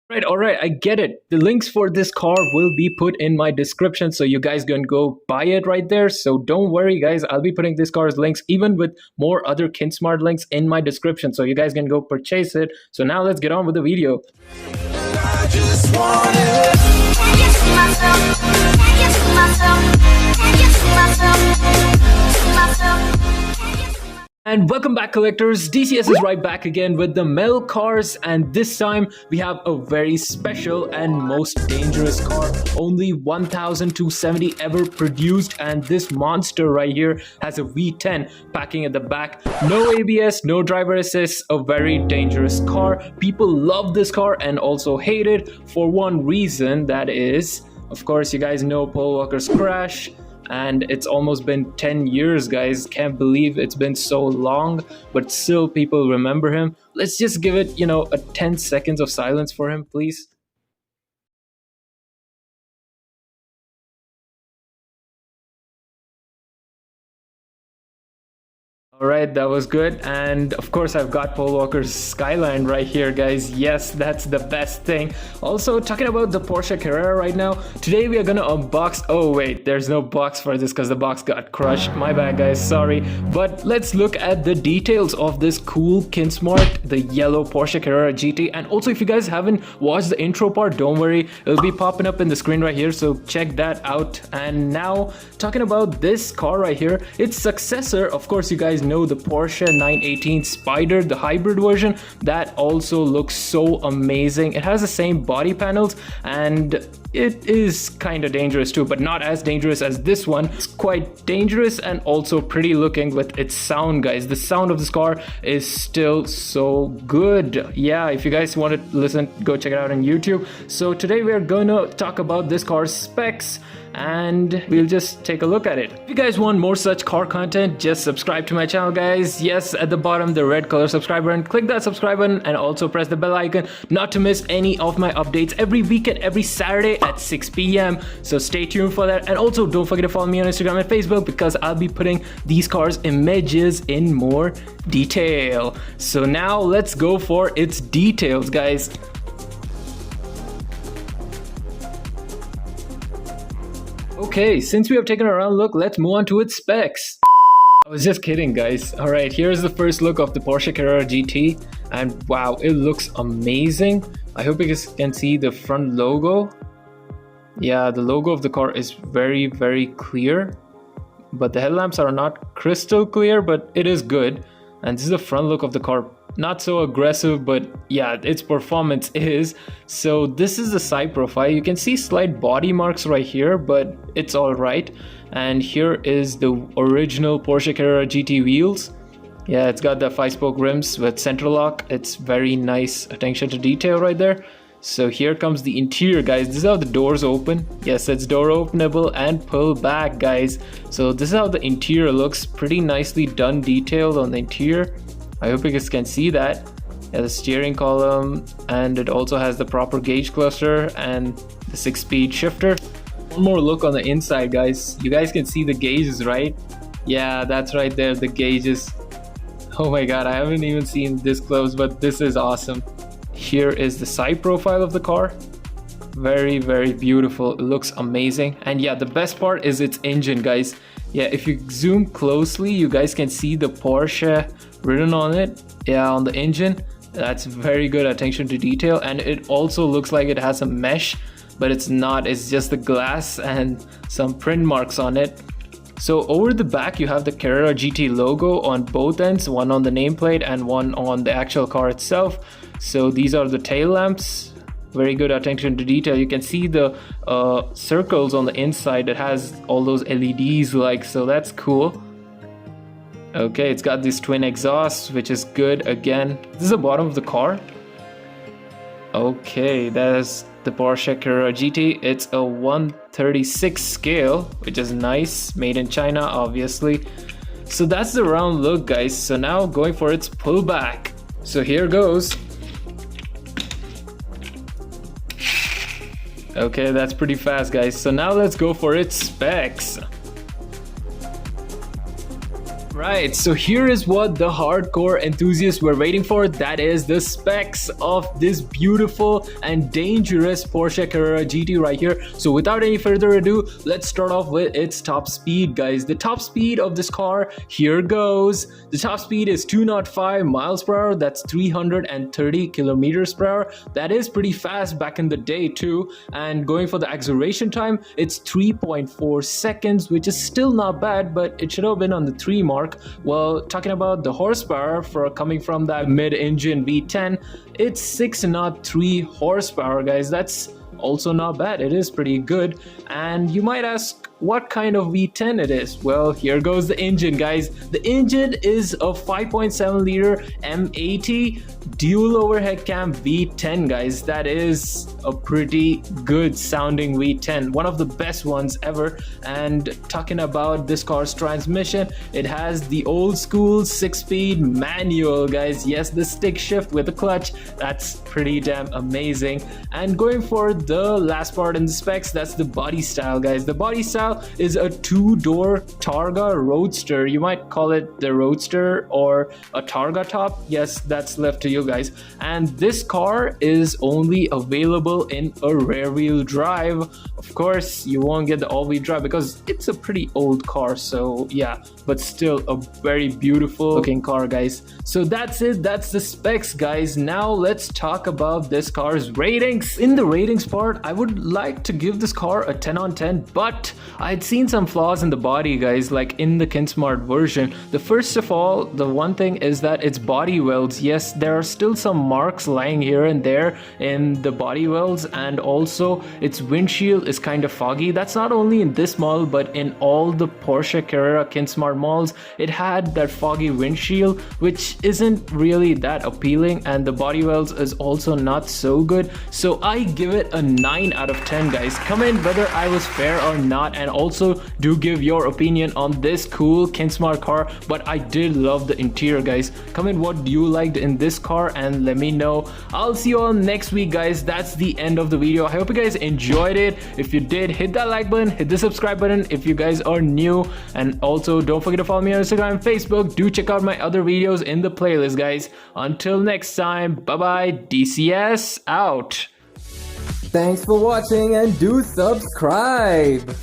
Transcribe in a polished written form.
Right, all right, I get it. The links for this car will be put in my description, so you guys can go buy it right there. So don't worry, guys. I'll be putting this car's links, even with more other KinSmart links, in my description, so you guys can go purchase it. So now let's get on with the video. I just wanna take it to myself, take it to myself, take it to myself, to myself. And welcome back, collectors. DCS is right back again with the Mel cars, and this time we have a very special and most dangerous car. Only 1,270 ever produced, and this monster right here has a V10 packing at the back. No ABS, no driver assist, a very dangerous car. People love this car and also hate it for one reason, that is, of course, you guys know Paul Walker's crash. And it's almost been 10 years, guys. Can't believe it's been so long, but still people remember him. Let's just give it, a 10 seconds of silence for him, please. All right, that was good. And of course, I've got Paul Walker's Skyline right here, guys. Yes, that's the best thing. Also, talking about the Porsche Carrera right now, today we are gonna unbox. Oh wait, there's no box for this because the box got crushed. My bad, guys, sorry. But let's look at the details of this cool KinSmart, the yellow Porsche Carrera GT. And also, if you guys haven't watched the intro part, don't worry, it'll be popping up in the screen right here, so check that out. And now, talking about this car right here, its successor, of course, you guys know the Porsche 918 Spider, the hybrid version. That also looks so amazing. It has the same body panels and it is kind of dangerous too, but not as dangerous as this one. It's quite dangerous and also pretty looking with its sound, guys. The sound of this car is still so good. Yeah, if you guys want to listen, go check it out on YouTube. So today we're gonna talk about this car's specs and we'll just take a look at it. If you guys want more such car content, just subscribe to my channel, guys. Yes, at the bottom, the red color subscribe button, click that subscribe button and also press the bell icon not to miss any of my updates every weekend, every Saturday at 6 p.m. So stay tuned for that. And also don't forget to follow me on Instagram and Facebook because I'll be putting these cars images in more detail. So now let's go for its details, guys. Okay, since we have taken a round look, let's move on to its specs. I was just kidding, guys. All right, here's the first look of the Porsche Carrera GT, and wow, it looks amazing. I hope you guys can see the front logo. Yeah, the logo of the car is very, very clear, but the headlamps are not crystal clear, but it is good. And this is the front look of the car. Not so aggressive, but yeah, its performance is. So this is the side profile. You can see slight body marks right here, but it's all right. And here is the original Porsche Carrera GT wheels. Yeah, it's got the 5-spoke rims with center lock. It's very nice attention to detail right there. So here comes the interior, guys. This is how the doors open. Yes, it's door openable and pull back, guys. So this is how the interior looks. Pretty nicely done, detailed on the interior. I hope you guys can see that. Yeah, the steering column, and it also has the proper gauge cluster and the 6-speed shifter. One more look on the inside, guys. You guys can see the gauges, right? Yeah, that's right there, the gauges. Oh my god, I haven't even seen this close, but this is awesome. Here is the side profile of the car. Very, very beautiful. It looks amazing. And yeah, the best part is its engine, guys. Yeah, if you zoom closely, you guys can see the Porsche written on it. Yeah, on the engine. That's very good attention to detail. And it also looks like it has a mesh, but it's not. It's just the glass and some print marks on it. So over the back, you have the Carrera GT logo on both ends, one on the nameplate and one on the actual car itself. So these are the tail lamps. Very good attention to detail. You can see the circles on the inside. It has all those LEDs like, so that's cool. Okay, it's got this twin exhaust, which is good. Again, this is the bottom of the car. Okay, that's the Porsche Carrera GT. It's a 1/36 scale, which is nice. Made in China, obviously. So that's the round look, guys. So now going for its pullback. So here goes. Okay, that's pretty fast, guys. So now let's go for its specs. Right, so here is what the hardcore enthusiasts were waiting for. That is the specs of this beautiful and dangerous Porsche Carrera GT right here. So without any further ado, let's start off with its top speed, guys. The top speed of this car, here goes. The top speed is 205 miles per hour. That's 330 kilometers per hour. That is pretty fast back in the day too. And going for the acceleration time, it's 3.4 seconds, which is still not bad, but it should have been on the 3 mark. Well, talking about the horsepower for coming from that mid-engine V10, it's 603 horsepower, guys. That's also not bad. It is pretty good. And you might ask, what kind of V10 it is? Well, here goes the engine, guys. The engine is a 5.7 liter M80 dual overhead cam V10, guys. That is a pretty good sounding V10, one of the best ones ever. And talking about this car's transmission, it has the old school 6-speed manual, guys. Yes, the stick shift with the clutch. That's pretty damn amazing. And going for the last part in the specs, that's the body style, guys. The body style is a 2-door Targa Roadster. You might call it the Roadster or a Targa top. Yes, that's left to you guys. And this car is only available in a rear wheel drive. Of course, you won't get the all-wheel drive because it's a pretty old car. So yeah, but still a very beautiful looking car, guys. So that's it. That's the specs, guys. Now let's talk about this car's ratings. In the ratings part, I would like to give this car a 10 on 10, but I'd seen some flaws in the body, guys, like in the KinSmart version. The first of all, the one thing is that its body welds. Yes, there are still some marks lying here and there in the body welds, and also its windshield is kind of foggy. That's not only in this model, but in all the Porsche Carrera KinSmart models, it had that foggy windshield, which isn't really that appealing, and the body welds is also not so good. So I give it a 9 out of 10, guys. Comment whether I was fair or not, and also do give your opinion on this cool KinSmart car. But I did love the interior, guys. Comment what you liked in this car and let me know. I'll see you all next week, guys. That's the end of the video. I hope you guys enjoyed it. If you did, hit that like button, hit the subscribe button if you guys are new, and also don't forget to follow me on Instagram and Facebook. Do check out my other videos in the playlist, guys. Until next time, bye bye. DCS out. Thanks for watching and do subscribe!